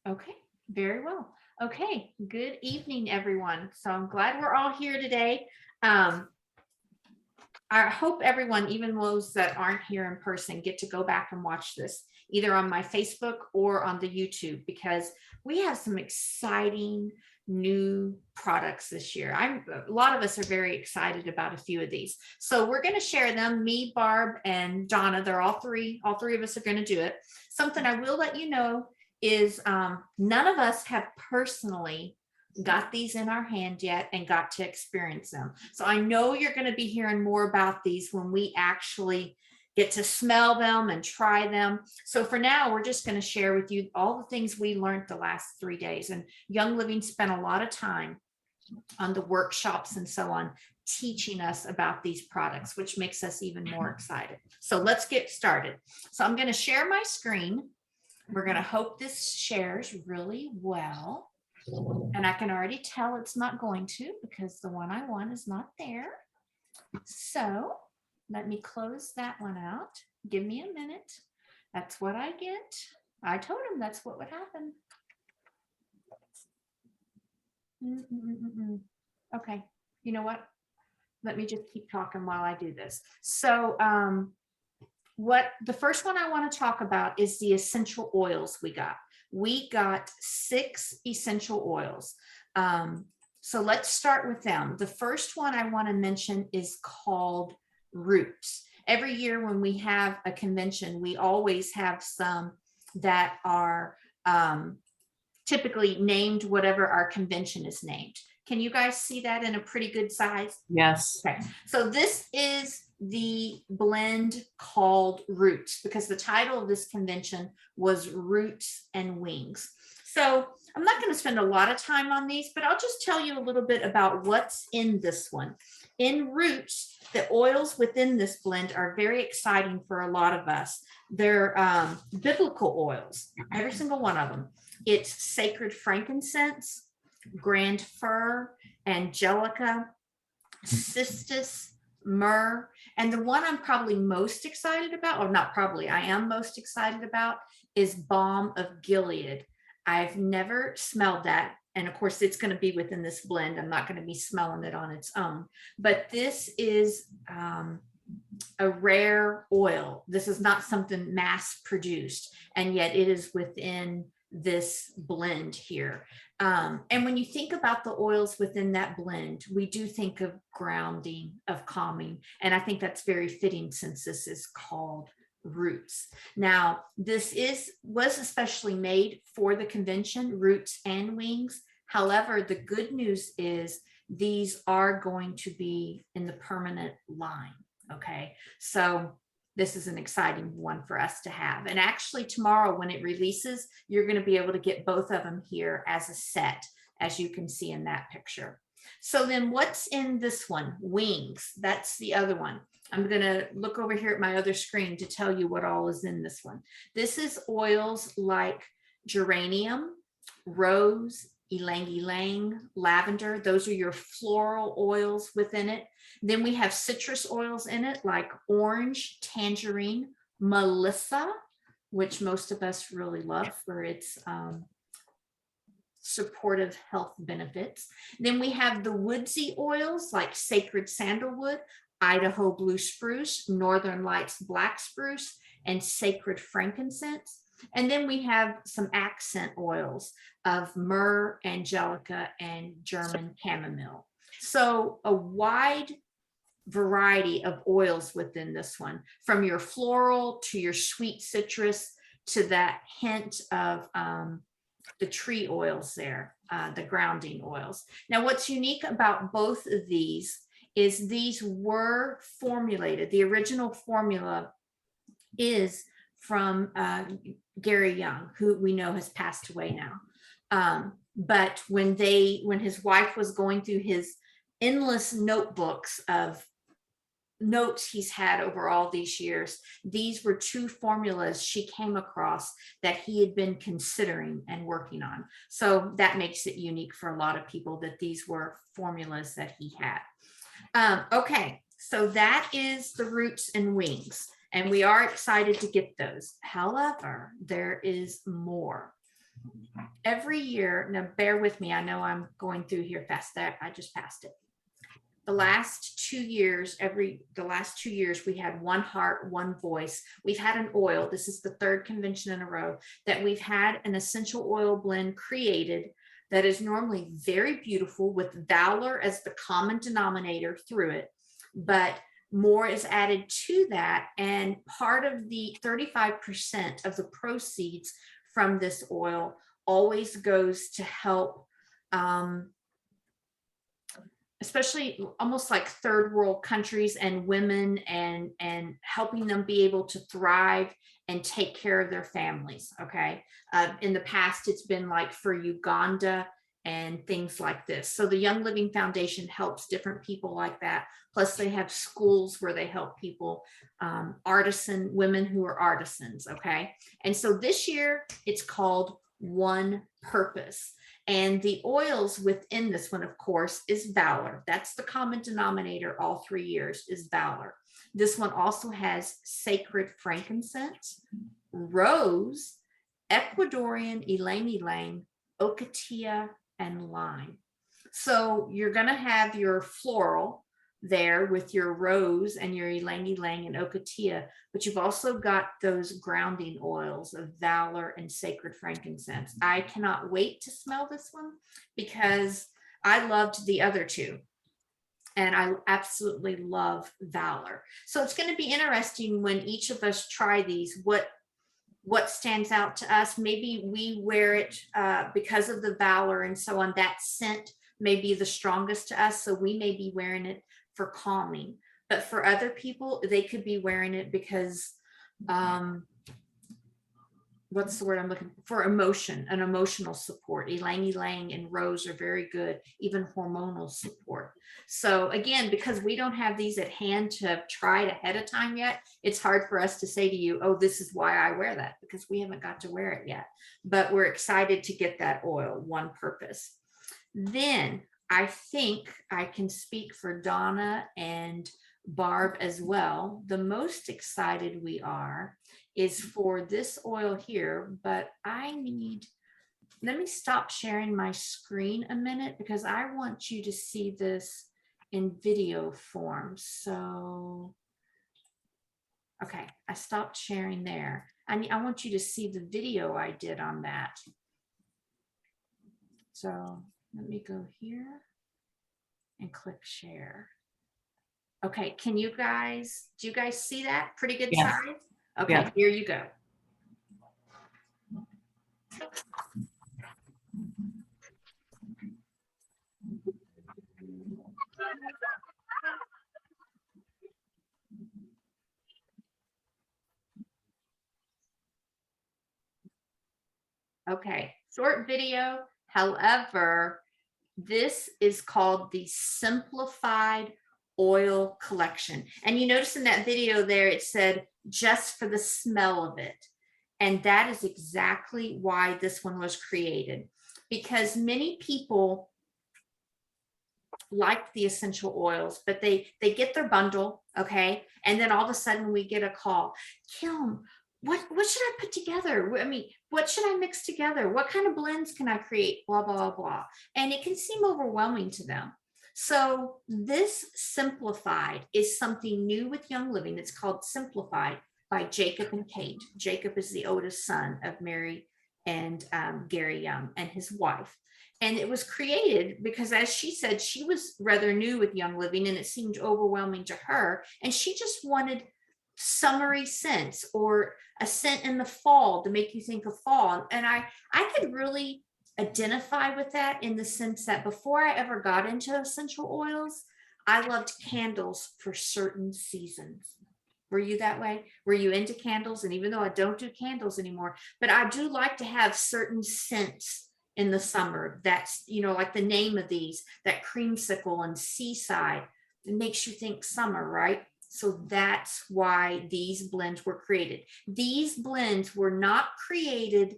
Okay, very well. Okay, good evening, everyone. So I'm glad we're all here today. Um, I hope everyone, even those that aren't here in person, get to go back and watch this either on my Facebook or on the YouTube because we have some exciting new products this year. A lot of us are very excited about a few of these. So we're going to share them. Me, Barb, and Donna, they're all three of us are going to do it. Something I will let you know is none of us have personally got these in our hand yet and got to experience them. So I know you're going to be hearing more about these when we actually get to smell them and try them. So for now, we're just going to share with you all the things we learned the last 3 days. And Young Living spent a lot of time on the workshops and so on teaching us about these products, which makes us even more excited. So let's get started. So I'm going to share my screen. We're going to hope this shares really well. And I can already tell it's not going to because the one I want is not there. So let me close that one out. Give me a minute. That's what I get. I told him that's what would happen. Okay, you know what? Let me just keep talking while I do this. So what the first one I want to talk about is the essential oils we got. We got 6 essential oils. So let's start with them. The first one I want to mention is called Roots. Every year when we have a convention, we always have some that are typically named whatever our convention is named. Can you guys see that in a pretty good size? Yes. Okay, so this is the blend called Roots because the title of this convention was Roots and Wings. So I'm not going to spend a lot of time on these, but I'll just tell you a little bit about what's in this one. In Roots, the oils within this blend are very exciting for a lot of us. They're biblical oils, every single one of them. It's sacred frankincense, grand fir, angelica, cistus, myrrh, and the one I'm probably most excited about, or not probably, I am most excited about, is balm of Gilead. I've never smelled that. And of course, it's going to be within this blend. I'm not going to be smelling it on its own. But this is a rare oil. This is not something mass produced, and yet it is within this blend here. And when you think about the oils within that blend, we do think of grounding, of calming. And I think that's very fitting since this is called Roots. Now, this was especially made for the convention, Roots and Wings. However, the good news is these are going to be in the permanent line. Okay, so this is an exciting one for us to have. And actually tomorrow when it releases, you're going to be able to get both of them here as a set, as you can see in that picture. So then what's in this one? Wings. That's the other one. I'm going to look over here at my other screen to tell you what all is in this one. This is oils like geranium, rose, ylang ylang, lavender. Those are your floral oils within it. Then we have citrus oils in it like orange, tangerine, melissa, which most of us really love for its supportive health benefits. Then we have the woodsy oils like sacred sandalwood, Idaho blue spruce, Northern Lights black spruce, and sacred frankincense. And then we have some accent oils of myrrh, angelica, and German chamomile. So a wide variety of oils within this one, from your floral to your sweet citrus to that hint of the tree oils there, the grounding oils. Now, what's unique about both of these is these were formulated. The original formula is from Gary Young, who we know has passed away now. But when his wife was going through his endless notebooks of notes he's had over all these years, these were 2 formulas she came across that he had been considering and working on. So that makes it unique for a lot of people that these were formulas that he had. Okay, so that is the Roots and Wings, and we are excited to get those. However, there is more. every year, now bear with me, I know I'm going through here fast, that I just passed it. The last 2 years, we had one heart, one voice. We've had an oil. This is the third convention in a row that we've had an essential oil blend created that is normally very beautiful with valor as the common denominator through it. But more is added to that. And part of the 35% of the proceeds from this oil always goes to help especially almost like third world countries and women, and helping them be able to thrive and take care of their families. Okay. In the past, it's been like for Uganda and things like this. So the Young Living Foundation helps different people like that. Plus they have schools where they help people, artisan women who are artisans. Okay. And so this year it's called One Purpose. And the oils within this one, of course, is valor. That's the common denominator all 3 years is valor. This one also has sacred frankincense, rose, Ecuadorian ylang ylang, ocotillo, and lime. So you're going to have your floral there with your rose and your ylang ylang and ocotillo, but you've also got those grounding oils of valor and sacred frankincense. I cannot wait to smell this one because I loved the other two. And I absolutely love valor. So it's going to be interesting when each of us try these, what stands out to us. Maybe we wear it because of the valor and so on. That scent may be the strongest to us, so we may be wearing it for calming. But for other people, they could be wearing it because what's the word I'm looking for? Emotion, an emotional support. Ylang ylang and rose are very good, even hormonal support. So again, because we don't have these at hand to have tried ahead of time yet, it's hard for us to say to you, oh, this is why I wear that, because we haven't got to wear it yet. But we're excited to get that oil, One Purpose. Then I think I can speak for Donna and Barb as well. The most excited we are is for this oil here, but let me stop sharing my screen a minute because I want you to see this in video form. So, okay, I stopped sharing there. I want you to see the video I did on that. So let me go here and click share. Okay, do you guys see that? Pretty good Yes. size? Okay, Yes. Here you go. Okay, short video. However, this is called the Simplified Oil Collection. And you notice in that video there, it said just for the smell of it. And that is exactly why this one was created, because many people like the essential oils, but they get their bundle, okay, and then all of a sudden we get a call, Kim, what should I put together? I mean, what should I mix together? What kind of blends can I create? Blah blah blah, and it can seem overwhelming to them. So this Simplified is something new with Young Living. It's called Simplified by Jacob and Kate. Jacob is the oldest son of Mary and Gary Young and his wife. And it was created because, as she said, she was rather new with Young Living and it seemed overwhelming to her. And she just wanted summery scents or a scent in the fall to make you think of fall. And I could really identify with that in the sense that before I ever got into essential oils, I loved candles for certain seasons. Were you that way? Were you into candles? And even though I don't do candles anymore, but I do like to have certain scents in the summer. That's, like the name of these, that creamsicle and seaside, it makes you think summer, right? So that's why these blends were created. These blends were not created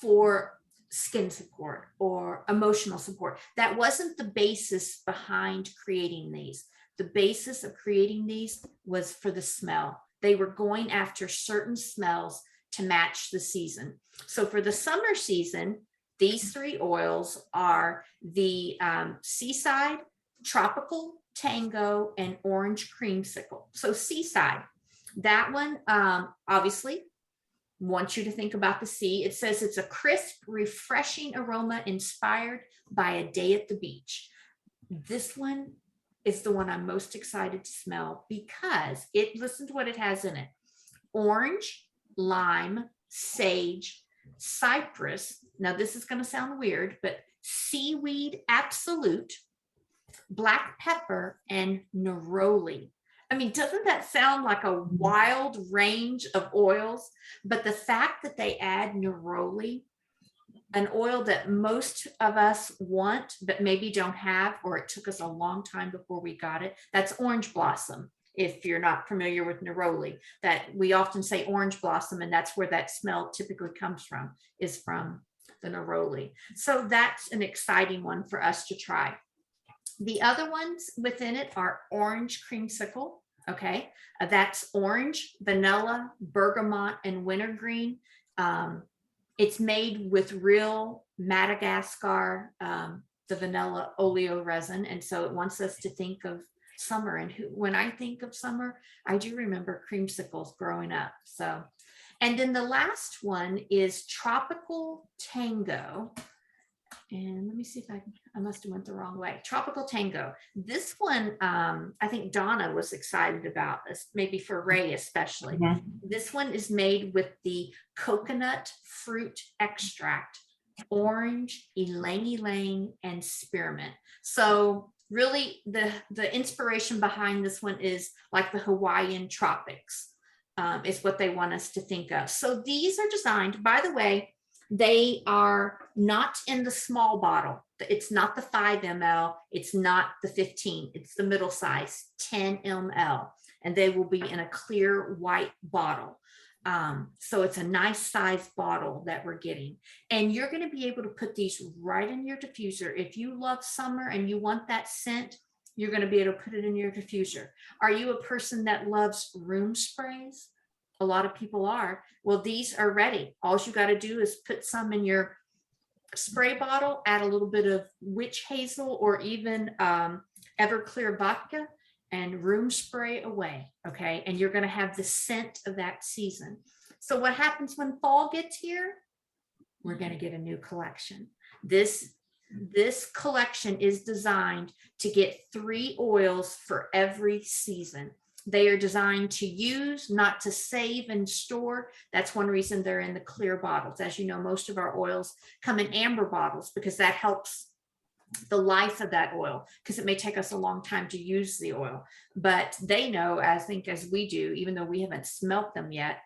for skin support or emotional support. That wasn't the basis behind creating these. The basis of creating these was for the smell. They were going after certain smells to match the season. So for the summer season, these 3 oils are the Seaside, Tropical Tango, and Orange Creamsicle. So Seaside, that one obviously wants you to think about the sea. It says it's a crisp, refreshing aroma inspired by a day at the beach. This one is the one I'm most excited to smell because listen to what it has in it. Orange, lime, sage, cypress. Now this is going to sound weird, but seaweed absolute, black pepper, and neroli. I mean, doesn't that sound like a wild range of oils? But the fact that they add neroli, an oil that most of us want, but maybe don't have, or it took us a long time before we got it, that's orange blossom. If you're not familiar with neroli, that we often say orange blossom, and that's where that smell typically comes from, is from the neroli. So that's an exciting one for us to try. The other ones within it are orange creamsicle. Okay, that's orange, vanilla, bergamot, and wintergreen. It's made with real Madagascar, the vanilla oleo resin, and so it wants us to think of summer. And when I think of summer, I do remember creamsicles growing up. So, and then the last one is Tropical Tango. And let me see if I must have went the wrong way. Tropical Tango. This one, I think Donna was excited about this, maybe for Ray especially. Mm-hmm. This one is made with the coconut fruit extract, orange, ylang ylang, and spearmint. So really the inspiration behind this one is like the Hawaiian tropics, is what they want us to think of. So these are designed, by the way, they are not in the small bottle. It's not the 5 ml. It's not the 15. It's the middle size, 10 ml. And they will be in a clear white bottle. So it's a nice size bottle that we're getting. And you're going to be able to put these right in your diffuser. If you love summer and you want that scent, you're going to be able to put it in your diffuser. Are you a person that loves room sprays? A lot of people are. Well, these are ready. All you got to do is put some in your spray bottle, add a little bit of witch hazel or even Everclear vodka, and room spray away. Okay. And you're going to have the scent of that season. So what happens when fall gets here? We're going to get a new collection. This collection is designed to get 3 oils for every season. They are designed to use, not to save and store. That's one reason they're in the clear bottles. As you know, most of our oils come in amber bottles because that helps the life of that oil, because it may take us a long time to use the oil. But they know, I think, as we do, even though we haven't smelt them yet,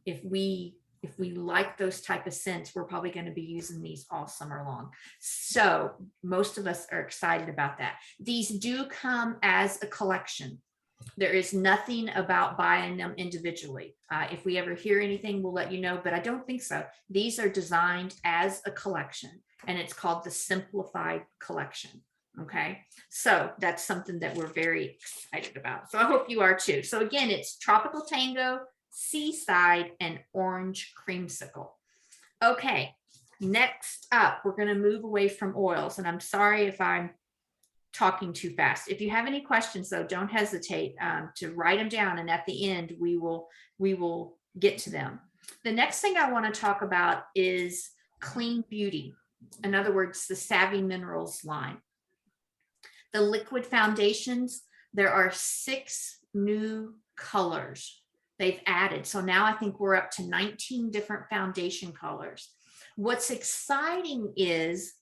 if we like those type of scents, we're probably going to be using these all summer long. So most of us are excited about that. These do come as a collection. There is nothing about buying them individually. If we ever hear anything, we'll let you know, but I don't think so. These are designed as a collection, and it's called the Simplified Collection. Okay, so that's something that we're very excited about. So I hope you are too. So again, it's Tropical Tango, Seaside, and Orange Creamsicle. Okay, next up, we're going to move away from oils, and I'm sorry if I'm talking too fast. If you have any questions, though, don't hesitate to write them down, and at the end, we will get to them. The next thing I want to talk about is Clean Beauty. In other words, the Savvy Minerals line. The liquid foundations, there are 6 new colors they've added. So now I think we're up to 19 different foundation colors. What's exciting is,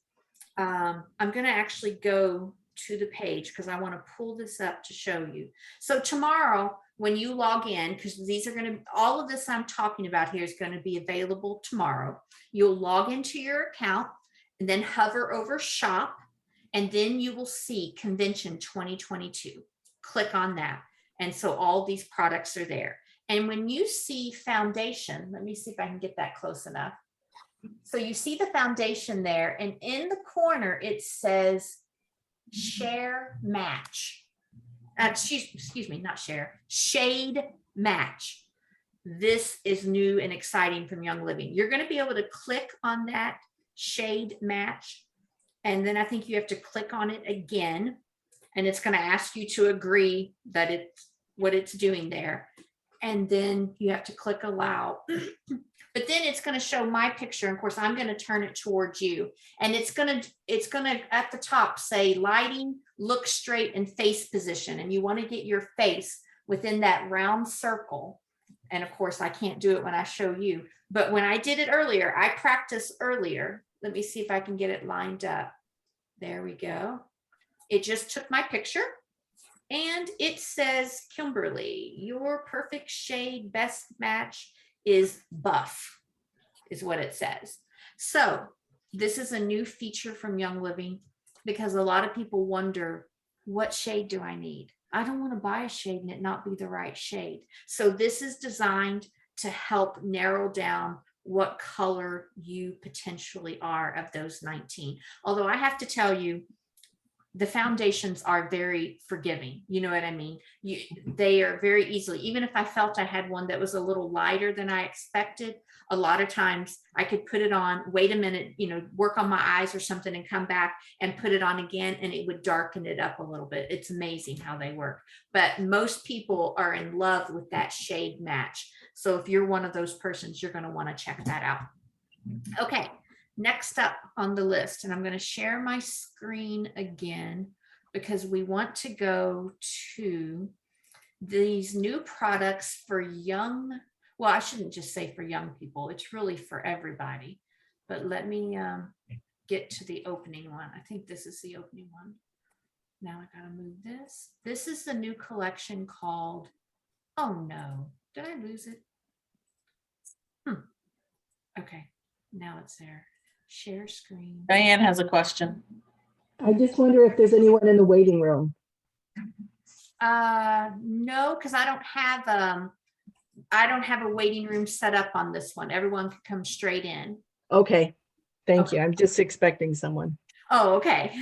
I'm going to actually go to the page because I want to pull this up to show you. So tomorrow, when you log in, because these are going to, all of this I'm talking about here is going to be available tomorrow. You'll log into your account and then hover over shop, and then you will see Convention 2022. Click on that. And so all these products are there. And when you see foundation, let me see if I can get that close enough. So you see the foundation there, and in the corner, it says Share Match. Excuse me, not share, Shade Match. this is new and exciting from Young Living. You're going to be able to click on that shade match. And then I think you have to click on it again. And it's going to ask you to agree that it's what it's doing there. And then you have to click allow. But then it's going to show my picture. And of course, I'm going to turn it towards you. And it's going to at the top say lighting, look straight, and face position. And you want to get your face within that round circle. And of course, I can't do it when I show you. But when I did it earlier, I practiced earlier. Let me see if I can get it lined up. There we go. It just took my picture. And it says, Kimberly, your perfect shade best match is buff, is what it says. So this is a new feature from Young Living, because a lot of people wonder, what shade do I need? I don't want to buy a shade and it not be the right shade. So this is designed to help narrow down what color you potentially are of those 19. Although I have to tell you, the foundations are very forgiving. You know what I mean? They are very easily, even if I felt I had one that was a little lighter than I expected, a lot of times I could put it on, wait a minute, work on my eyes or something and come back and put it on again, and it would darken it up a little bit. It's amazing how they work. But most people are in love with that shade match. So if you're one of those persons, you're going to want to check that out. Okay. Next up on the list, and I'm going to share my screen again because we want to go to these new products for young, well, I shouldn't just say for young people, it's really for everybody. But let me get to the opening one. I think this is the opening one. Now I got to move this. This is the new collection called, oh no, did I lose it? Okay, now it's there. Share screen. Diane has a question. I just wonder if there's anyone in the waiting room. No, because I don't have a waiting room set up on this one. Everyone can come straight in. Okay, thank Okay. you. I'm just expecting someone. Oh, okay.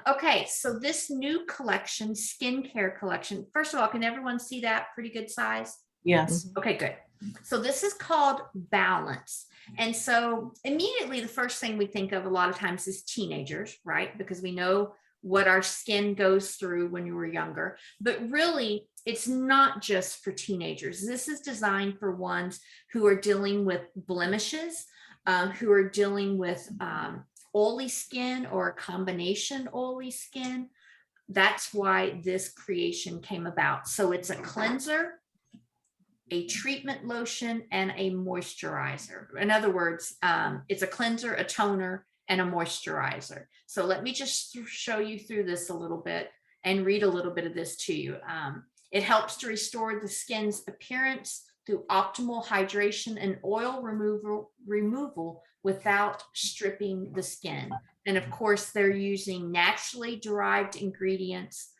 Okay, so this new collection, skincare collection, first of all, can everyone see that pretty good size? Yes. Okay, good. So this is called Balance. And so immediately the first thing we think of a lot of times is teenagers, right? Because we know what our skin goes through when you were younger. But really, it's not just for teenagers. This is designed for ones who are dealing with blemishes, who are dealing with oily skin or a combination oily skin. That's why this creation came about. So it's a cleanser, a treatment lotion, and a moisturizer. In other words, it's a cleanser, a toner, and a moisturizer. So let me just show you through this a little bit and read a little bit of this to you. It helps to restore the skin's appearance through optimal hydration and oil removal without stripping the skin. And of course, they're using naturally derived ingredients.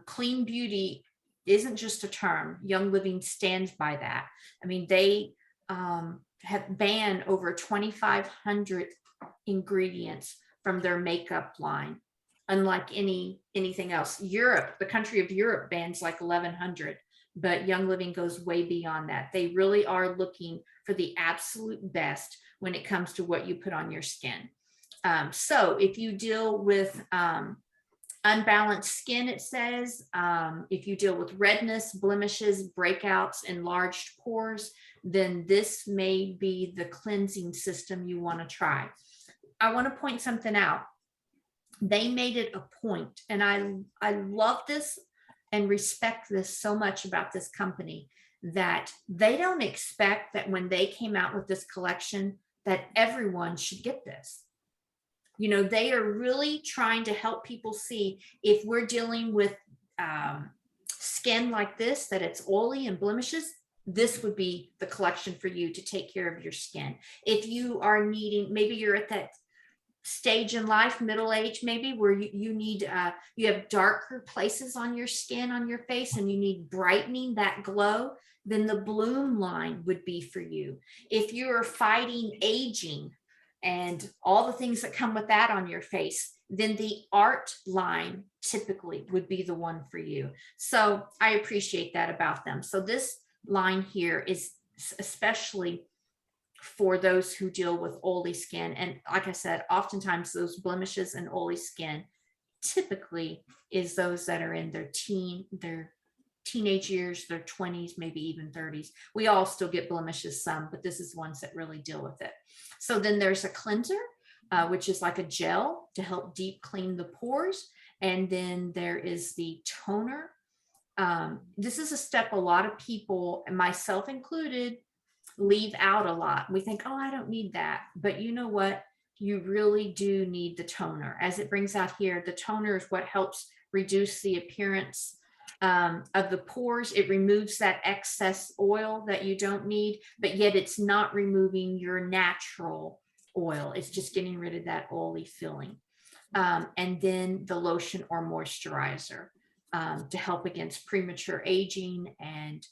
Clean beauty isn't just a term. Young Living stands by that. I mean, they have banned over 2,500 ingredients from their makeup line, unlike anything else. Europe, the country of Europe, bans like 1,100, but Young Living goes way beyond that. They really are looking for the absolute best when it comes to what you put on your skin. So if you deal with unbalanced skin, it says, if you deal with redness, blemishes, breakouts, enlarged pores, then this may be the cleansing system you want to try. I want to point something out. They made it a point, and I love this and respect this so much about this company, that they don't expect that when they came out with this collection that everyone should get this. They are really trying to help people see, if we're dealing with skin like this, that it's oily and blemishes, this would be the collection for you to take care of your skin. If you are needing, maybe you're at that stage in life, middle age maybe, where you need, you have darker places on your skin, on your face, and you need brightening, that glow, then the Bloom line would be for you. If you're fighting aging and all the things that come with that on your face, then the Art line typically would be the one for you. So I appreciate that about them. So this line here is especially for those who deal with oily skin. And like I said, oftentimes those blemishes and oily skin typically is those that are in their teenage years, their 20s, maybe even 30s. We all still get blemishes some, but this is ones that really deal with it. So then there's a cleanser, which is like a gel to help deep clean the pores. And then there is the toner. This is a step a lot of people, and myself included, leave out a lot. We think, oh, I don't need that. But you know what? You really do need the toner. As it brings out here, the toner is what helps reduce the appearance of the pores. It removes that excess oil that you don't need, but yet it's not removing your natural oil. It's just getting rid of that oily feeling. And then the lotion or moisturizer to help against premature aging and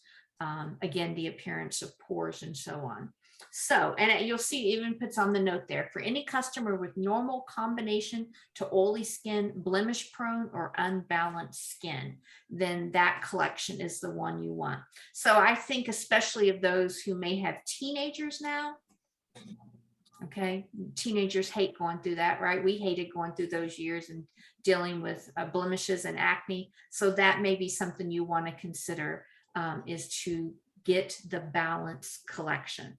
again, the appearance of pores and so on. So, and you'll see it even puts on the note there, for any customer with normal combination to oily skin, blemish prone or unbalanced skin, then that collection is the one you want. So I think especially of those who may have teenagers now, okay, teenagers hate going through that, right? We hated going through those years and dealing with blemishes and acne. So that may be something you want to consider, is to get the Balance collection.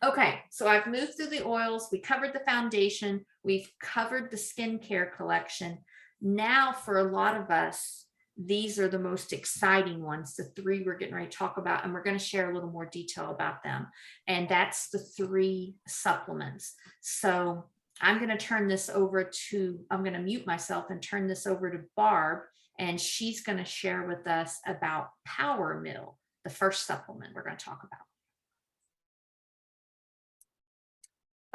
Okay, so I've moved through the oils. We covered the foundation. We've covered the skincare collection. Now for a lot of us, these are the most exciting ones, the three we're getting ready to talk about, and we're going to share a little more detail about them. And that's the 3 supplements. So I'm going to turn this over to, I'm going to mute myself and turn this over to Barb, and she's going to share with us about Power Meal, the first supplement we're going to talk about.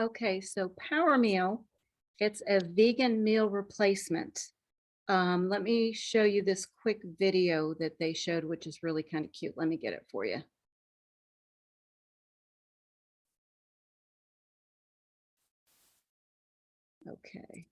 Okay, so Power Meal, it's a vegan meal replacement. Let me show you this quick video that they showed, which is really kind of cute. Let me get it for you. Okay.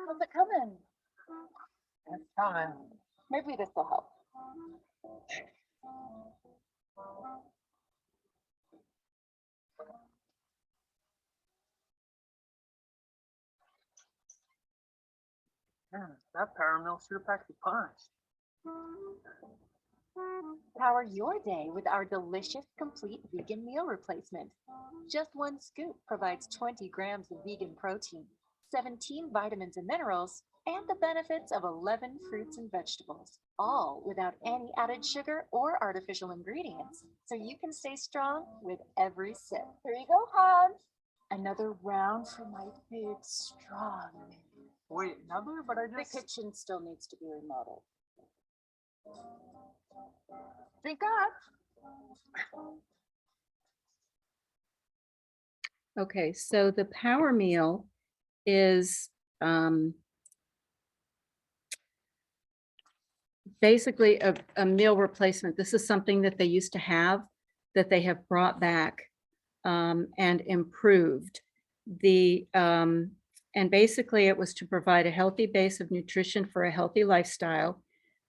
How's it coming? It's coming. Maybe this will help. Man, that Paramil sure packs a punch. Power your day with our delicious complete vegan meal replacement. Just 1 scoop provides 20 grams of vegan protein, 17 vitamins and minerals, and the benefits of 11 fruits and vegetables, all without any added sugar or artificial ingredients, so you can stay strong with every sip. Here you go, Hans. Another round for my big, strong man. Wait, another? But I The just... kitchen still needs to be remodeled. Thank God. Okay, so the Power Meal is basically a meal replacement. This is something that they used to have that they have brought back and improved. And basically it was to provide a healthy base of nutrition for a healthy lifestyle.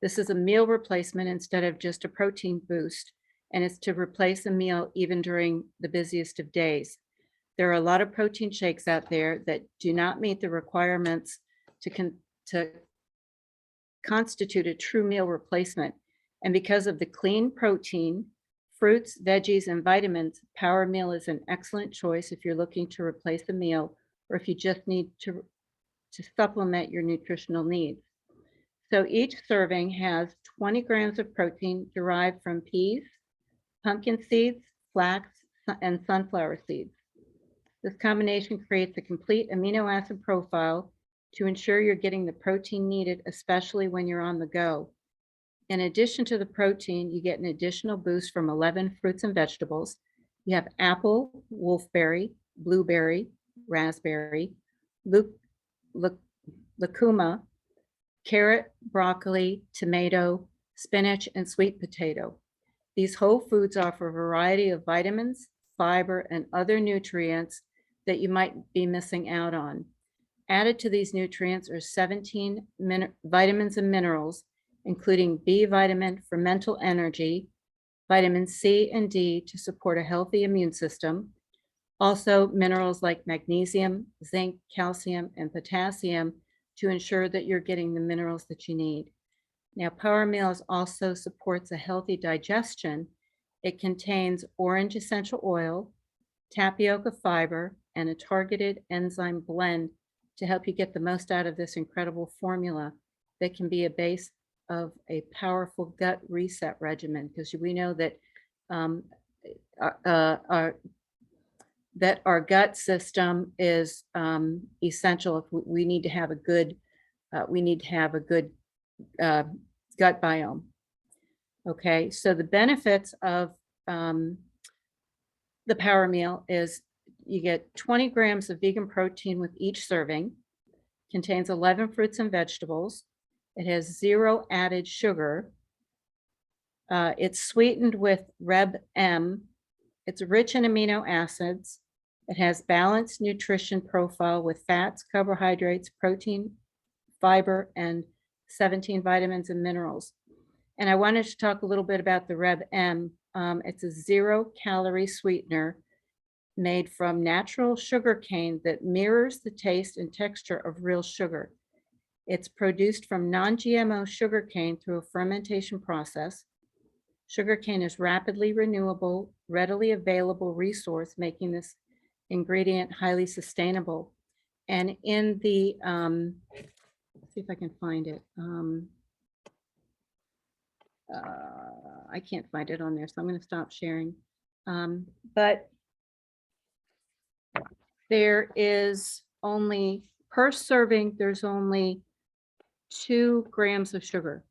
This is a meal replacement instead of just a protein boost, and it's to replace a meal even during the busiest of days. There are a lot of protein shakes out there that do not meet the requirements to constitute a true meal replacement. And because of the clean protein, fruits, veggies, and vitamins, Power Meal is an excellent choice if you're looking to replace a meal or if you just need to supplement your nutritional needs. So each serving has 20 grams of protein derived from peas, pumpkin seeds, flax, and sunflower seeds. This combination creates a complete amino acid profile to ensure you're getting the protein needed, especially when you're on the go. In addition to the protein, you get an additional boost from 11 fruits and vegetables. You have apple, wolfberry, blueberry, raspberry, lucuma, carrot, broccoli, tomato, spinach, and sweet potato. These whole foods offer a variety of vitamins, fiber, and other nutrients that you might be missing out on. Added to these nutrients are 17 vitamins and minerals, including B vitamin for mental energy, vitamin C and D to support a healthy immune system. Also, minerals like magnesium, zinc, calcium, and potassium to ensure that you're getting the minerals that you need. Now, Power Meals also supports a healthy digestion. It contains orange essential oil, tapioca fiber, and a targeted enzyme blend to help you get the most out of this incredible formula that can be a base of a powerful gut reset regimen, because we know that our gut system is essential. If we need to have a good gut biome. Okay, so the benefits of the Power Meal is you get 20 grams of vegan protein with each serving, contains 11 fruits and vegetables. It has 0 added sugar. It's sweetened with Reb M. It's rich in amino acids. It has balanced nutrition profile with fats, carbohydrates, protein, fiber, and 17 vitamins and minerals. And I wanted to talk a little bit about the Reb M. It's a 0-calorie sweetener made from natural sugar cane that mirrors the taste and texture of real sugar. It's produced from non-GMO sugar cane through a fermentation process. Sugar cane is rapidly renewable, readily available resource, making this ingredient highly sustainable. And in the, let's see if I can find it. I can't find it on there, so I'm going to stop sharing. But there is only, per serving, there's only 2 grams of sugar.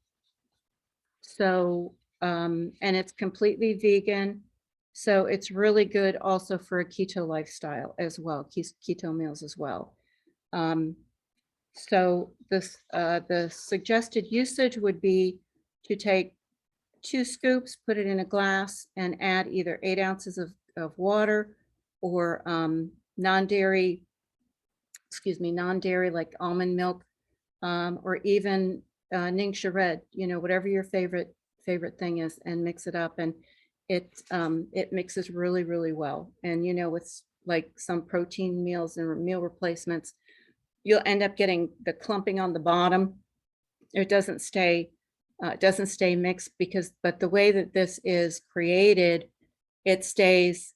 So, and it's completely vegan. So it's really good also for a keto lifestyle as well, keto meals as well. So this, the suggested usage would be to take 2 scoops, put it in a glass, and add either 8 ounces of water or non-dairy like almond milk, or even Ningxia Red, whatever your favorite thing is, and mix it up. And it mixes really, really well. And with like some protein meals and meal replacements, you'll end up getting the clumping on the bottom. It doesn't stay mixed but the way that this is created, it stays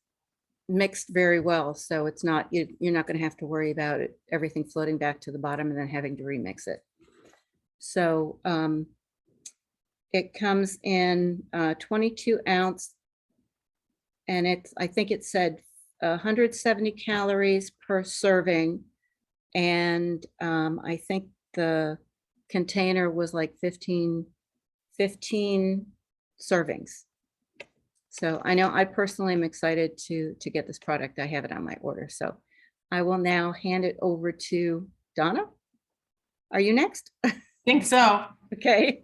mixed very well. So it's not, you're not going to have to worry about it, everything floating back to the bottom and then having to remix it. So it comes in 22 ounce, and I think it said 170 calories per serving. And I think the container was like 15 servings. So I know I personally am excited to get this product. I have it on my order. So I will now hand it over to Donna. Are you next? Think so. Okay.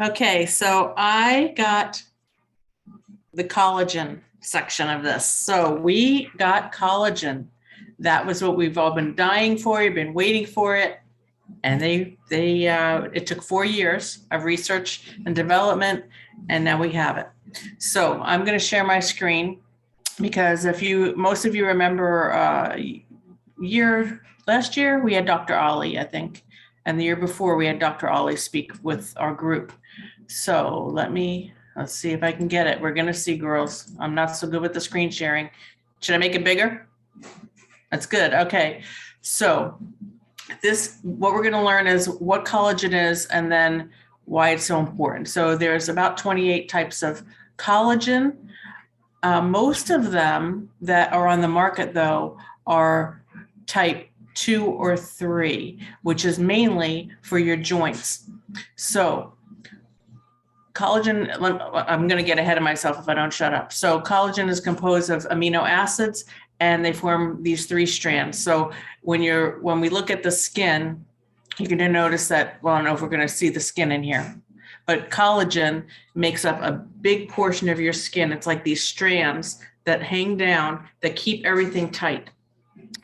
Okay, so I got the collagen section of this. So we got collagen. That was what we've all been dying for. You've been waiting for it. And it took 4 years of research and development, and now we have it. So I'm going to share my screen because most of you remember last year we had Dr. Ali, I think, and the year before we had Dr. Ali speak with our group. So let's see if I can get it. We're going to see, girls. I'm not so good with the screen sharing. Should I make it bigger? That's good. Okay. So what we're going to learn is what collagen is and then why it's so important. So there's about 28 types of collagen. Most of them that are on the market, though, are type 2 or 3, which is mainly for your joints. So collagen, I'm going to get ahead of myself if I don't shut up. So collagen is composed of amino acids, and they form these 3 strands. So when we look at the skin, you're going to notice that, well, I don't know if we're going to see the skin in here, but collagen makes up a big portion of your skin. It's like these strands that hang down that keep everything tight.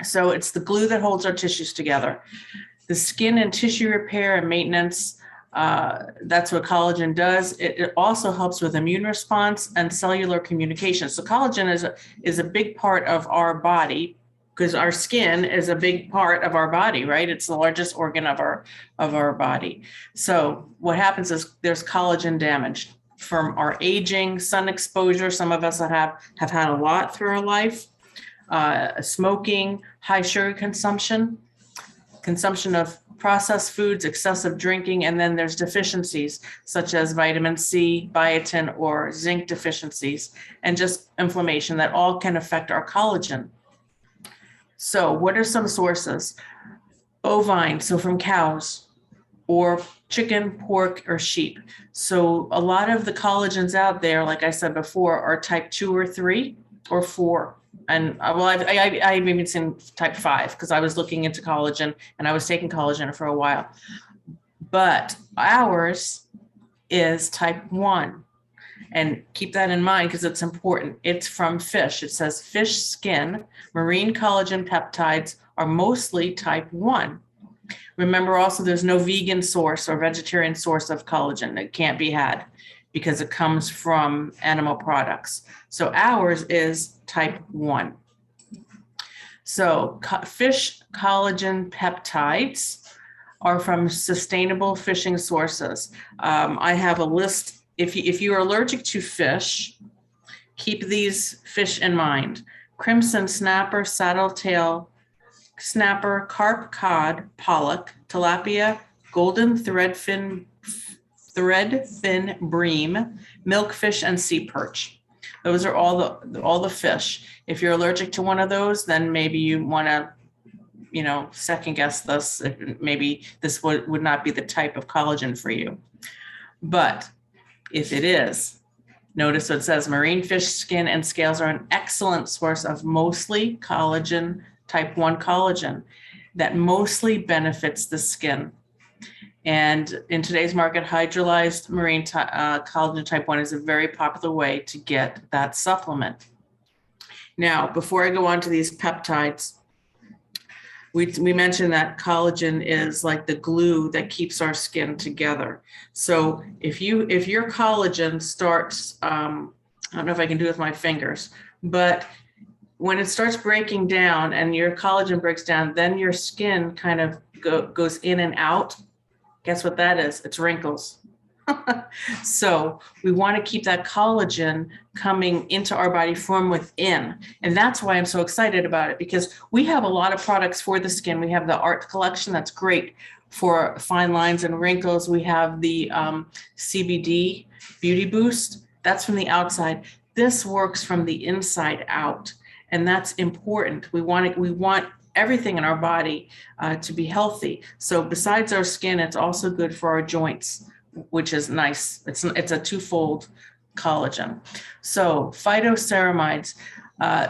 So it's the glue that holds our tissues together. The skin and tissue repair and maintenance, that's what collagen does. It also helps with immune response and cellular communication. So collagen is a big part of our body, because our skin is a big part of our body, right? It's the largest organ of our body. So what happens is there's collagen damage from our aging, sun exposure. Some of us have had a lot through our life, smoking, high sugar consumption of processed foods, excessive drinking, and then there's deficiencies such as vitamin C, biotin, or zinc deficiencies, and just inflammation that all can affect our collagen. So what are some sources? Bovine, so from cows, or chicken, pork, or sheep. So a lot of the collagens out there, like I said before, are type 2 or 3 or 4. And well, I've even seen type 5 because I was looking into collagen and I was taking collagen for a while. But ours is type 1. And keep that in mind because it's important. It's from fish. It says fish skin, marine collagen peptides are mostly type 1. Remember also there's no vegan source or vegetarian source of collagen that can't be had because it comes from animal products. So ours is type 1. So fish collagen peptides are from sustainable fishing sources. I have a list. If you are allergic to fish, keep these fish in mind: crimson snapper, saddletail snapper, carp, cod, pollock, tilapia, golden threadfin bream, milkfish, and sea perch. Those are all the fish. If you're allergic to one of those, then maybe you want to, second guess this. Maybe this would not be the type of collagen for you. But if it is, notice what it says: marine fish skin and scales are an excellent source of mostly collagen, type 1 collagen, that mostly benefits the skin. And in today's market, hydrolyzed marine collagen type 1 is a very popular way to get that supplement. Now, before I go on to these peptides, we mentioned that collagen is like the glue that keeps our skin together. So if your collagen starts, I don't know if I can do it with my fingers, but when it starts breaking down and your collagen breaks down, then your skin kind of goes in and out. Guess what that is? It's wrinkles. So we want to keep that collagen coming into our body from within. And that's why I'm so excited about it, because we have a lot of products for the skin. We have the Art Collection. That's great for fine lines and wrinkles. We have the CBD Beauty Boost. That's from the outside. This works from the inside out. And that's important. We want everything in our body to be healthy. So besides our skin, it's also good for our joints, which is nice. It's a twofold collagen. So phytoceramides,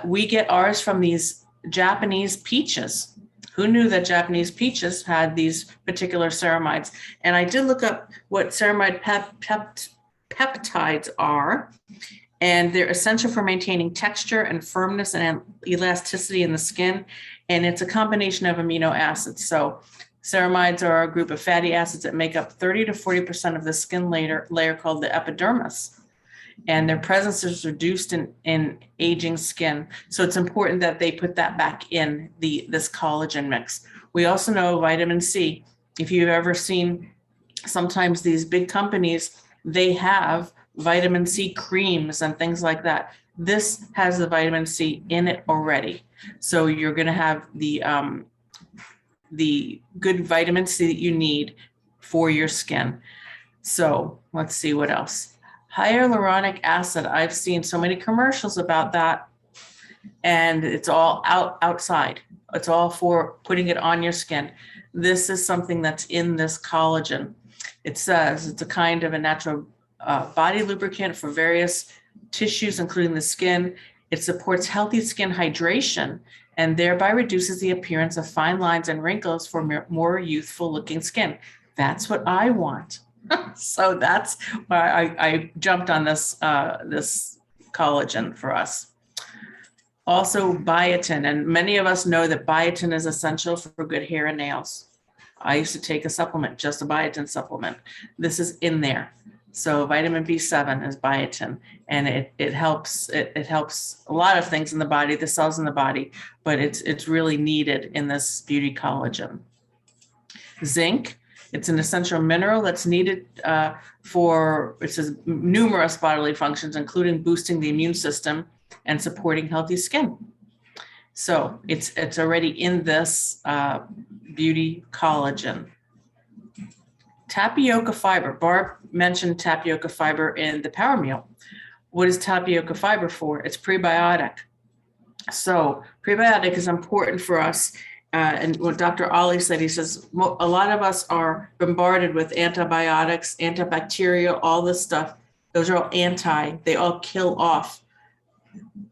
we get ours from these Japanese peaches. Who knew that Japanese peaches had these particular ceramides? And I did look up what ceramide peptides are. And they're essential for maintaining texture and firmness and elasticity in the skin. And it's a combination of amino acids. So ceramides are a group of fatty acids that make up 30 to 40% of the skin layer called the epidermis. And their presence is reduced in aging skin. So it's important that they put that back in this collagen mix. We also know vitamin C. If you've ever seen sometimes these big companies, they have vitamin C creams and things like that. This has the vitamin C in it already. So you're going to have the good vitamin C that you need for your skin. So let's see what else. Hyaluronic acid. I've seen so many commercials about that, and it's all outside. It's all for putting it on your skin. This is something that's in this collagen. It says it's a kind of a natural body lubricant for various tissues, including the skin. It supports healthy skin hydration and thereby reduces the appearance of fine lines and wrinkles for more youthful looking skin. That's what I want. So that's why I jumped on this, this collagen for us. Also biotin, and many of us know that biotin is essential for good hair and nails. I used to take a supplement, just a biotin supplement. This is in there. So vitamin B7 is biotin, and it helps a lot of things in the body, the cells in the body, but it's really needed in this beauty collagen. Zinc, it's an essential mineral that's needed for, it says, numerous bodily functions, including boosting the immune system and supporting healthy skin. So it's already in this beauty collagen. Tapioca fiber. Barb mentioned tapioca fiber in the Power Meal. What is tapioca fiber for? It's prebiotic. So prebiotic is important for us. And what Dr. Ollie said, he says, a lot of us are bombarded with antibiotics, antibacterial, all this stuff. Those are all they all kill off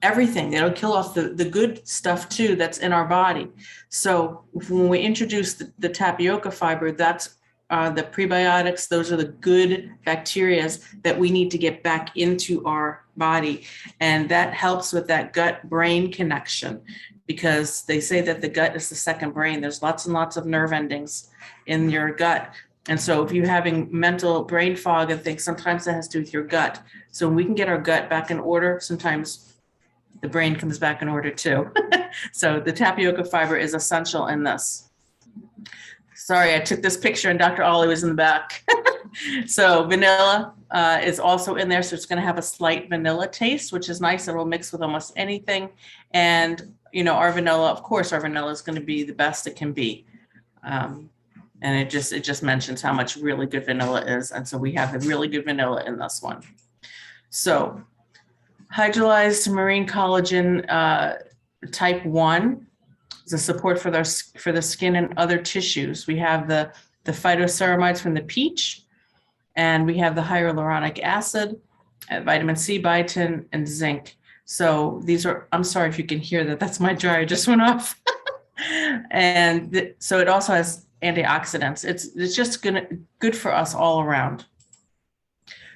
everything. They don't kill off the good stuff too that's in our body. So when we introduce the tapioca fiber, that's the prebiotics. Those are the good bacteria that we need to get back into our body. And that helps with that gut-brain connection, because they say that the gut is the second brain. There's lots and lots of nerve endings in your gut. And so if you're having mental brain fog and things, sometimes that has to do with your gut. So when we can get our gut back in order, sometimes the brain comes back in order too. So the tapioca fiber is essential in this. Sorry, I took this picture and Dr. Ollie was in the back. So vanilla is also in there. So it's going to have a slight vanilla taste, which is nice. It will mix with almost anything. And, you know, our vanilla, of course, our vanilla is going to be the best it can be. And it just mentions how much really good vanilla is. And so we have the really good vanilla in this one. So hydrolyzed marine collagen type 1 is a support for the skin and other tissues. We have the phytoceramides from the peach, and we have the hyaluronic acid, vitamin C, biotin, and zinc. So these are, I'm sorry if you can hear that, that's my dryer just went off. And so it also has antioxidants. It's just good for us all around.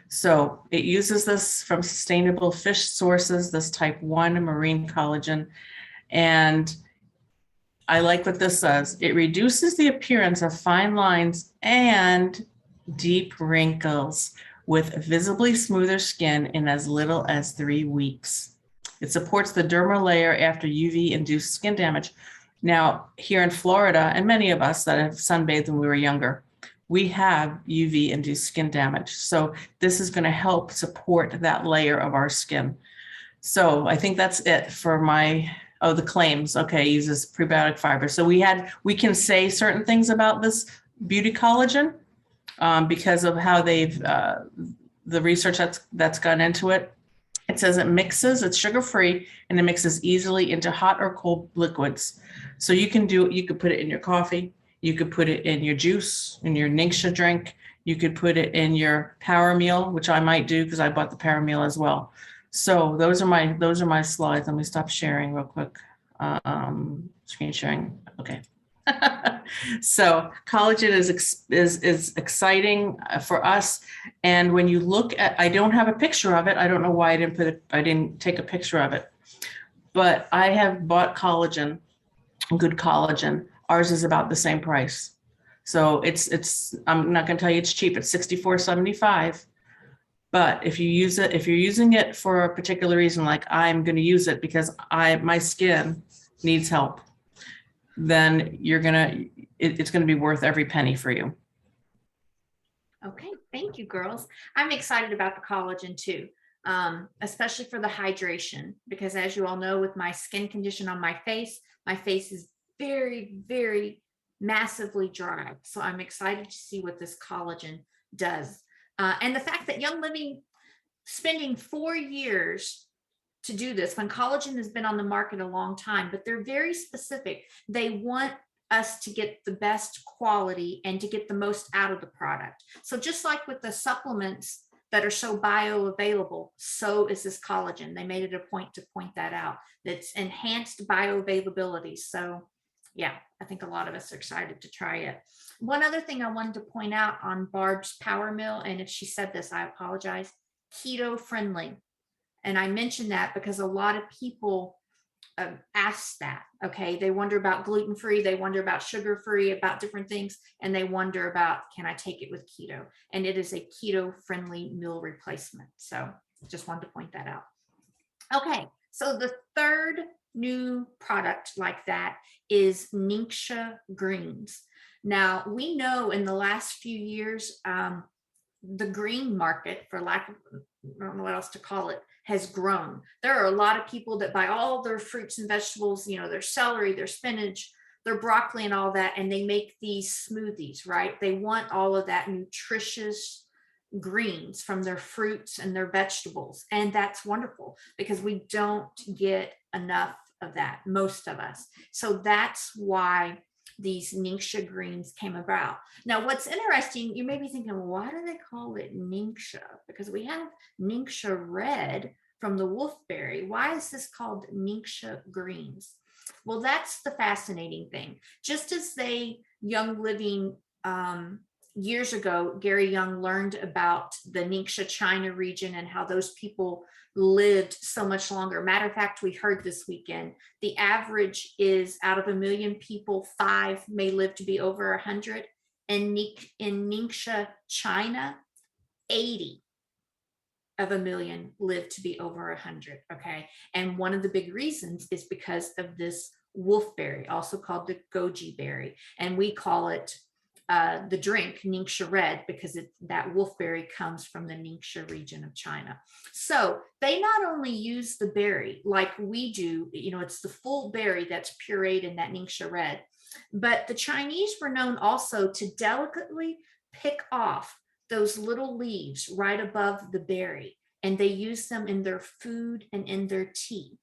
So it uses this from sustainable fish sources, this type 1 marine collagen. And I like what this says. It reduces the appearance of fine lines and deep wrinkles with visibly smoother skin in as little as 3 weeks. It supports the dermal layer after UV-induced skin damage. Now, here in Florida, and many of us that have sunbathed when we were younger, we have UV-induced skin damage. So this is going to help support that layer of our skin. So I think that's it for the claims. Okay, uses prebiotic fiber. So we can say certain things about this beauty collagen because of how they've, the research that's gone into it. It says it mixes, it's sugar-free, and it mixes easily into hot or cold liquids. So you could put it in your coffee, you could put it in your juice, in your Ningxia drink, you could put it in your Power Meal, which I might do because I bought the Power Meal as well. So those are my slides. Let me stop sharing real quick. Screen sharing. Okay. So collagen is exciting for us. And when you look at, I don't have a picture of it. I don't know why I didn't take a picture of it, but I have bought collagen, good collagen. Ours is about the same price. So it's, I'm not going to tell you it's cheap. It's $64.75. But if you're using it for a particular reason, like I'm going to use it because my skin needs help, then it's going to be worth every penny for you. Okay, thank you, girls. I'm excited about the collagen too, especially for the hydration, because as you all know, with my skin condition on my face is very, very massively dry. So I'm excited to see what this collagen does. And the fact that Young Living spending 4 years to do this, when collagen has been on the market a long time, but they're very specific. They want us to get the best quality and to get the most out of the product. So just like with the supplements that are so bioavailable, so is this collagen. They made it a point to point that out. That's enhanced bioavailability. So Yeah, I think a lot of us are excited to try it. One other thing I wanted to point out on Barb's Power Meal, and if she said this, I apologize, keto friendly. And I mentioned that because a lot of people ask that. Okay. They wonder about gluten free, they wonder about sugar free, about different things, and they wonder about, can I take it with keto? And it is a keto friendly meal replacement. So just wanted to point that out. Okay. So the third new product like that is Ningxia Greens. Now, we know in the last few years, the green market, for lack of, I don't know what else to call it, has grown. There are a lot of people that buy all their fruits and vegetables, you know, their celery, their spinach, their broccoli and all that, and they make these smoothies, right? They want all of that nutritious greens from their fruits and their vegetables. And that's wonderful because we don't get enough of that, most of us. So that's why these Ningxia greens came about. Now, what's interesting, you may be thinking, well, why do they call it Ningxia? Because we have Ningxia red from the wolfberry. Why is this called Ningxia greens? Well, that's the fascinating thing. Just as they Young Living years ago, Gary Young learned about the Ningxia China region and how those people lived so much longer. Matter of fact, we heard this weekend, the average is out of 1 million people, 5 may live to be over 100. And in Ningxia China, 80 of 1 million live to be over 100. Okay. And one of the big reasons is because of this wolfberry, also called the goji berry. And we call it the drink Ningxia red because that wolfberry comes from the Ningxia region of China. So they not only use the berry like we do, you know, it's the full berry that's pureed in that Ningxia red, but the Chinese were known also to delicately pick off those little leaves right above the berry, and they use them in their food and in their tea.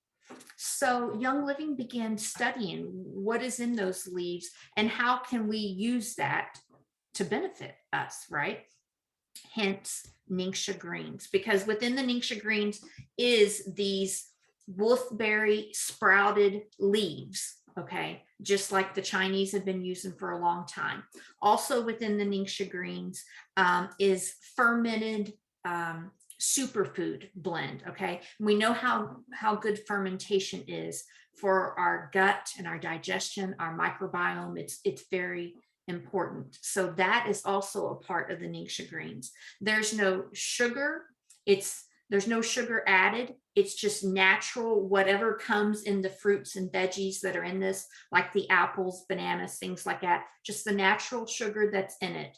So Young Living began studying what is in those leaves and how can we use that to benefit us, right? Hence Ningxia greens, because within the Ningxia greens is these wolfberry sprouted leaves, okay, just like the Chinese have been using for a long time. Also within the Ningxia greens is fermented superfood blend. Okay. We know how good fermentation is for our gut and our digestion, our microbiome. It's very important. So that is also a part of the Ningxia greens. There's no sugar. There's no sugar added. It's just natural, whatever comes in the fruits and veggies that are in this, like the apples, bananas, things like that, just the natural sugar that's in it.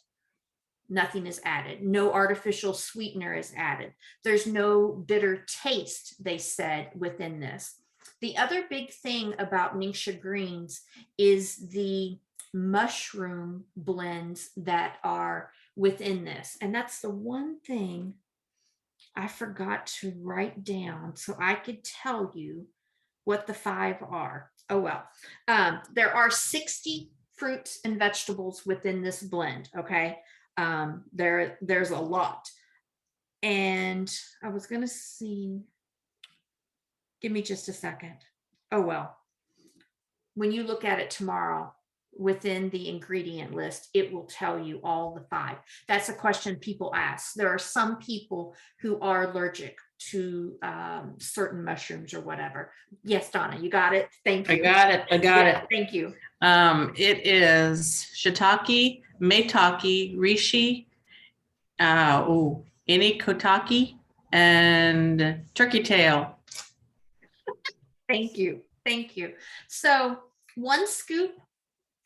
Nothing is added. No artificial sweetener is added. There's no bitter taste, they said, within this. The other big thing about Ningxia greens is the mushroom blends that are within this. And that's the one thing I forgot to write down so I could tell you what the 5 are. Oh, well, there are 60 fruits and vegetables within this blend. Okay. There's a lot. And I was going to see, give me just a second. Oh, well, when you look at it tomorrow, within the ingredient list, it will tell you all the 5. That's a question people ask. There are some people who are allergic to certain mushrooms or whatever. Yes, Donna, you got it. Thank you. I got it. Thank you. It is shiitake, maitake, reishi, inikotaki, and turkey tail. Thank you. Thank you. So 1 scoop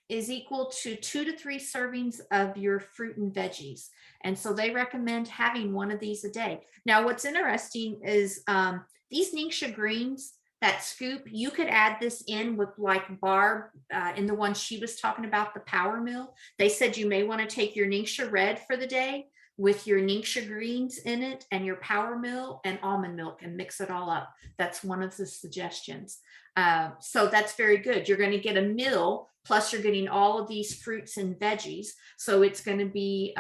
is equal to 2 to 3 servings of your fruit and veggies. And so they recommend having 1 of these a day. Now, what's interesting is these Ningxia greens, that scoop, you could add this in with like Barb in the one she was talking about, the Power Meal. They said you may want to take your Ningxia red for the day with your Ningxia greens in it and your Power Meal and almond milk and mix it all up. That's one of the suggestions. So that's very good. You're going to get a meal, plus you're getting all of these fruits and veggies. So it's going to be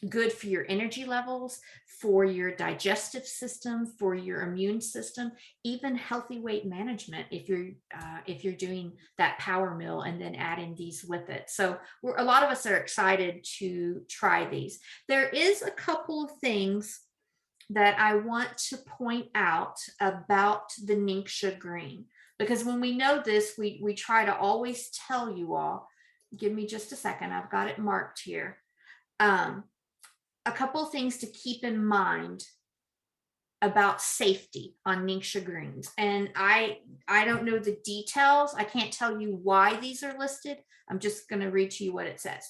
good for your energy levels, for your digestive system, for your immune system, even healthy weight management if you're doing that power meal and then adding these with it. So a lot of us are excited to try these. There is a couple of things that I want to point out about the Ningxia Green, because when we know this, we try to always tell you all. Give me just a second. I've got it marked here. A couple of things to keep in mind about safety on Ningxia Greens. And I don't know the details. I can't tell you why these are listed. I'm just going to read to you what it says.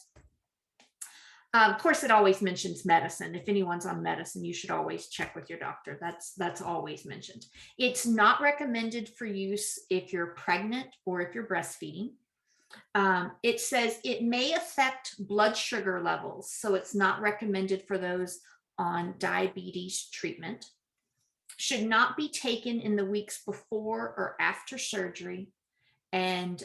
Of course, it always mentions medicine. If anyone's on medicine, you should always check with your doctor. That's always mentioned. It's not recommended for use if you're pregnant or if you're breastfeeding. It says it may affect blood sugar levels, so it's not recommended for those on diabetes treatment. Should not be taken in the weeks before or after surgery. And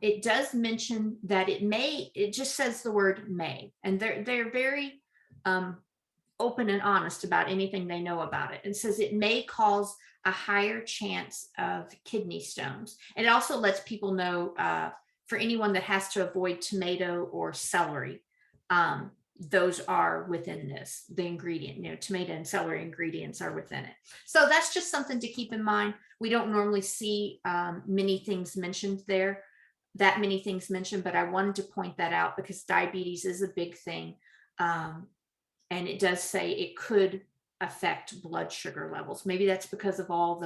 it does mention that it just says the word may, and they're very open and honest about anything they know about it. It says it may cause a higher chance of kidney stones. And it also lets people know for anyone that has to avoid tomato or celery, those are within this, the ingredient, tomato and celery ingredients are within it. So that's just something to keep in mind. We don't normally see many things mentioned there, that many things mentioned, but I wanted to point that out because diabetes is a big thing. And it does say it could affect blood sugar levels. Maybe that's because of all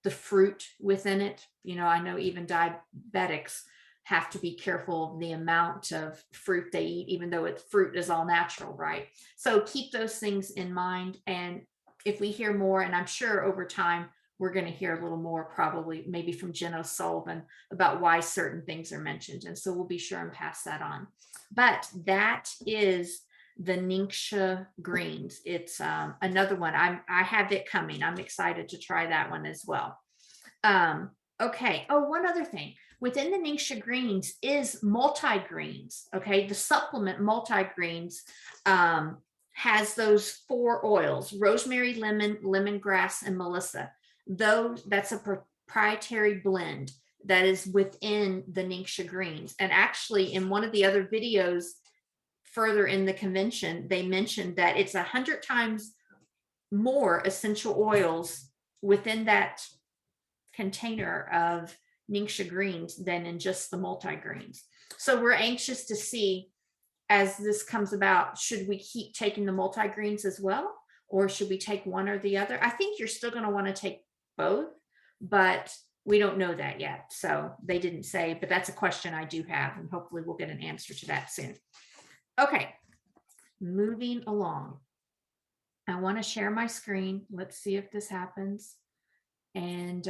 the fruit within it. I know even diabetics have to be careful of the amount of fruit they eat, even though fruit is all natural, right? So keep those things in mind. And if we hear more, and I'm sure over time, we're going to hear a little more, probably maybe from Jen O'Sullivan, about why certain things are mentioned. And so we'll be sure and pass that on. But that is the Ningxia Greens. It's another one. I have it coming. I'm excited to try that one as well. Okay. Oh, one other thing. Within the Ningxia Greens is multi-greens. Okay. The supplement multi-greens has those 4 oils: rosemary, lemon, lemongrass, and melissa. That's a proprietary blend that is within the Ningxia Greens. And actually, in one of the other videos further in the convention, they mentioned that it's 100 times more essential oils within that container of Ningxia Greens than in just the multi-greens. So we're anxious to see, as this comes about, should we keep taking the multi-greens as well, or should we take one or the other? I think you're still going to want to take both, but we don't know that yet. So they didn't say, but that's a question I do have, and hopefully we'll get an answer to that soon. Okay, moving along. I want to share my screen. Let's see if this happens. And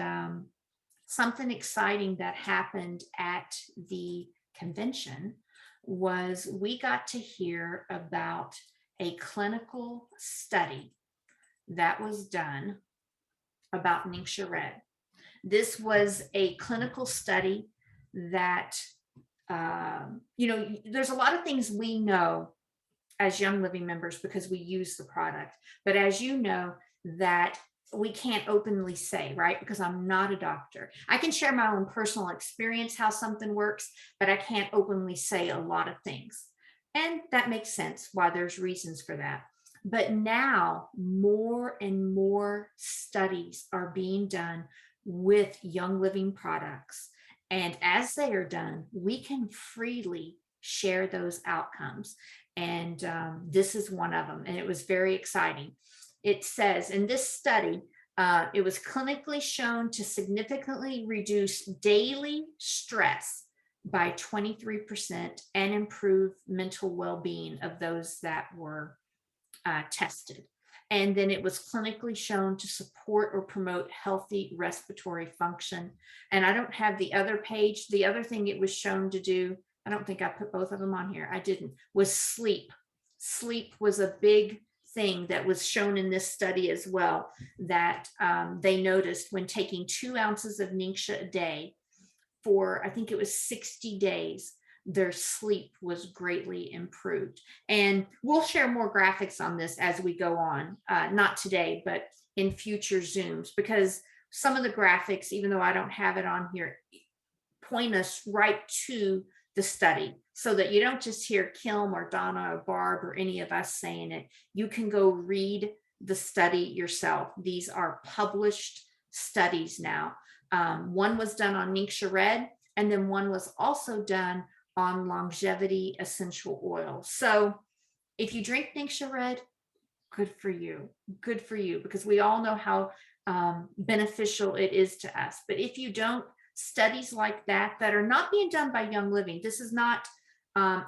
something exciting that happened at the convention was we got to hear about a clinical study that was done about Ningxia Red. This was a clinical study that, there's a lot of things we know as Young Living members because we use the product. But as you know, that we can't openly say, right? Because I'm not a doctor. I can share my own personal experience, how something works, but I can't openly say a lot of things. And that makes sense why there's reasons for that. But now more and more studies are being done with Young Living products. And as they are done, we can freely share those outcomes. And this is one of them. And it was very exciting. It says in this study, it was clinically shown to significantly reduce daily stress by 23% and improve mental well-being of those that were tested. And then it was clinically shown to support or promote healthy respiratory function. And I don't have the other page. The other thing it was shown to do, I don't think I put both of them on here. I didn't, was sleep. Sleep was a big thing that was shown in this study as well, that they noticed when taking 2 ounces of Ningxia a day for, I think it was 60 days, their sleep was greatly improved. And we'll share more graphics on this as we go on, not today, but in future Zooms, because some of the graphics, even though I don't have it on here, point us right to the study so that you don't just hear Kim or Donna or Barb or any of us saying it. You can go read the study yourself. These are published studies now. One was done on Ningxia Red, and then one was also done on longevity essential oil. So if you drink Ningxia Red, good for you. Good for you, because we all know how beneficial it is to us. But if you don't, studies like that are not being done by Young Living. This is not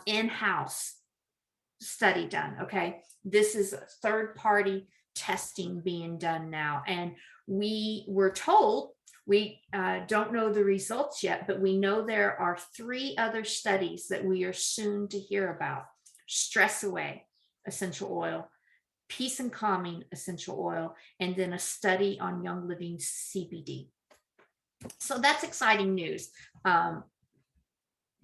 in-house study done. Okay, this is third-party testing being done now, and we were told, we don't know the results yet, but we know there are 3 other studies that we are soon to hear about: stress away essential oil, peace and calming essential oil, and then a study on Young Living CBD. So that's exciting news,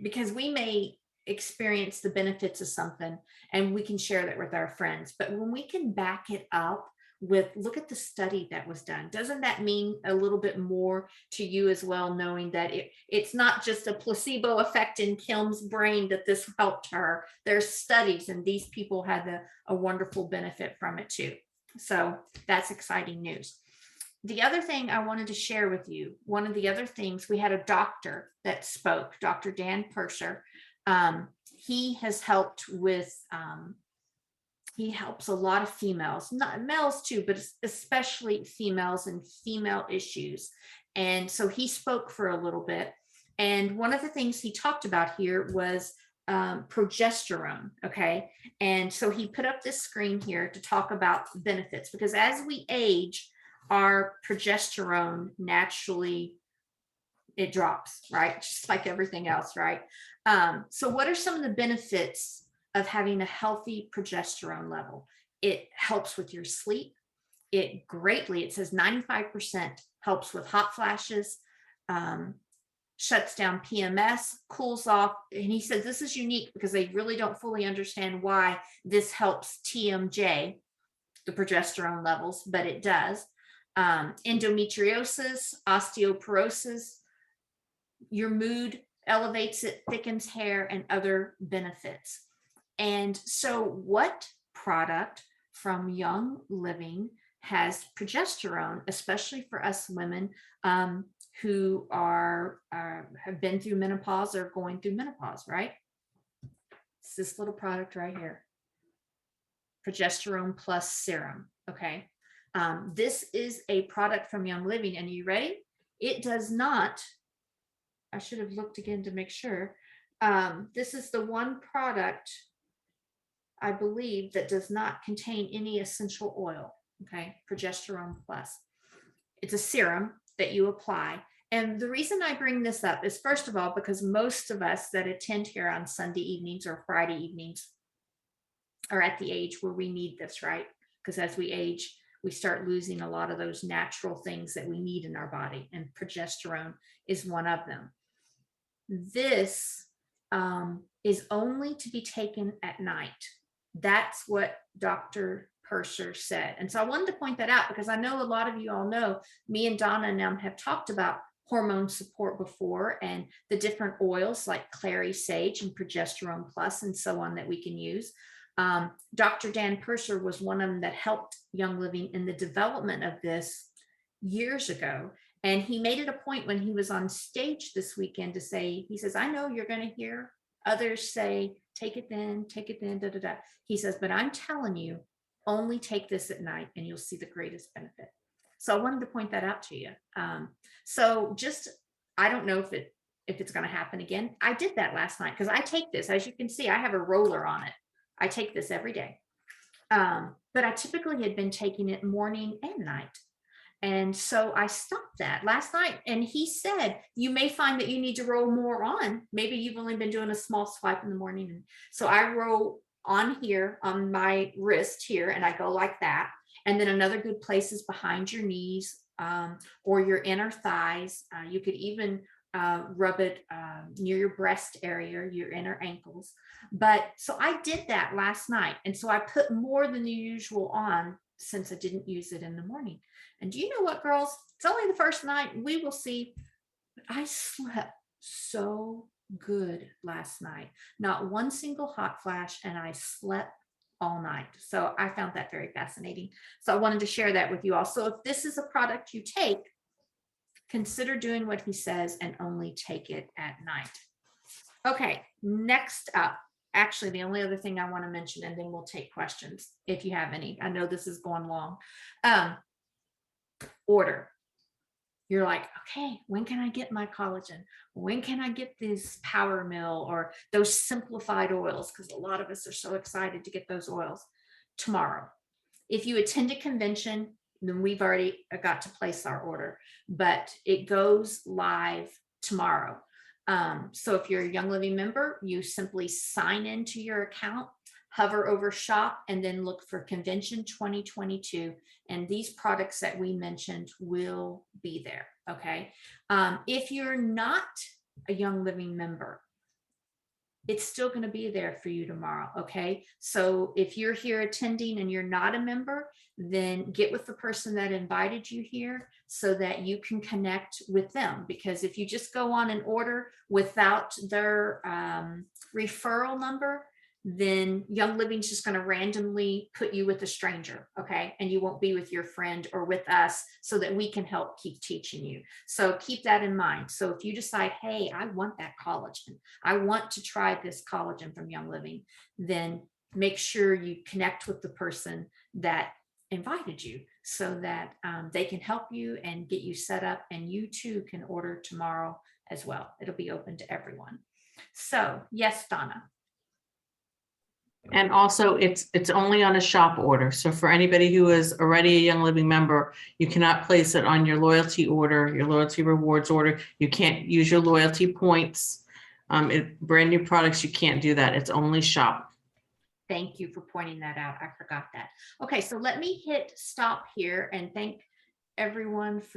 because we may experience the benefits of something and we can share that with our friends. But when we can back it up with, look at the study that was done, doesn't that mean a little bit more to you as well, knowing that it's not just a placebo effect in Kim's brain that this helped her? There's studies, and these people had a wonderful benefit from it too. So that's exciting news. The other thing I wanted to share with you, one of the other things, we had a doctor that spoke, Dr. Dan Purser. He has helped with, he helps a lot of females, not males too, but especially females and female issues. And so he spoke for a little bit. And one of the things he talked about here was progesterone. Okay. And so he put up this screen here to talk about benefits, because as we age, our progesterone naturally, it drops, right? Just like everything else, right? So what are some of the benefits of having a healthy progesterone level? It helps with your sleep. It says 95% helps with hot flashes, shuts down PMS, cools off. And he says this is unique because they really don't fully understand why this helps TMJ, the progesterone levels, but it does. Endometriosis, osteoporosis, your mood elevates it, thickens hair, and other benefits. And so what product from Young Living has progesterone, especially for us women who have been through menopause or going through menopause, right? It's this little product right here, Progesterone Plus Serum. Okay. This is a product from Young Living, and you ready? It does not, I should have looked again to make sure. This is the one product, I believe, that does not contain any essential oil. Okay, Progesterone Plus. It's a serum that you apply. And the reason I bring this up is, first of all, because most of us that attend here on Sunday evenings or Friday evenings are at the age where we need this, right? Because as we age, we start losing a lot of those natural things that we need in our body, and progesterone is one of them. This is only to be taken at night. That's what Dr. Purser said. And so I wanted to point that out because I know a lot of you all know, me and Donna and them have talked about hormone support before and the different oils like clary sage and progesterone plus and so on that we can use. Dr. Dan Purser was one of them that helped Young Living in the development of this years ago. And he made it a point when he was on stage this weekend to say, he says, I know you're going to hear others say, take it then, da, da, da. He says, but I'm telling you, only take this at night and you'll see the greatest benefit. So I wanted to point that out to you. So just, I don't know if it's going to happen again. I did that last night because I take this, as you can see, I have a roller on it. I take this every day. But I typically had been taking it morning and night. And so I stopped that last night. And he said, you may find that you need to roll more on. Maybe you've only been doing a small swipe in the morning. So I roll on here on my wrist here, and I go like that. And then another good place is behind your knees or your inner thighs. You could even rub it near your breast area, your inner ankles. But so I did that last night. And so I put more than the usual on since I didn't use it in the morning. And do you know what, girls? It's only the first night. We will see. I slept so good last night. Not one single hot flash, and I slept all night. So I found that very fascinating. So I wanted to share that with you all. So if this is a product you take, consider doing what he says and only take it at night. Okay, next up, actually the only other thing I want to mention, and then we'll take questions if you have any. I know this is going long. Order. You're like, okay, when can I get my collagen? When can I get this power mill or those simplified oils? Because a lot of us are so excited to get those oils. Tomorrow. If you attend a convention, then we've already got to place our order, but it goes live tomorrow. So if you're a Young Living member, you simply sign into your account, hover over shop, and then look for Convention 2022. And these products that we mentioned will be there. Okay. If you're not a Young Living member, it's still going to be there for you tomorrow. Okay. So if you're here attending and you're not a member, then get with the person that invited you here so that you can connect with them. Because if you just go on an order without their referral number, then Young Living's just going to randomly put you with a stranger, okay? And you won't be with your friend or with us so that we can help keep teaching you. So keep that in mind. So if you decide, hey, I want that collagen, I want to try this collagen from Young Living, then make sure you connect with the person that invited you so that they can help you and get you set up, and you too can order tomorrow as well. It'll be open to everyone. So yes, Donna. And also it's only on a shop order. So for anybody who is already a Young Living member, you cannot place it on your loyalty order, your loyalty rewards order. You can't use your loyalty points. Brand new products, you can't do that. It's only shop. Thank you for pointing that out. I forgot that. Okay, so let me hit stop here and thank everyone for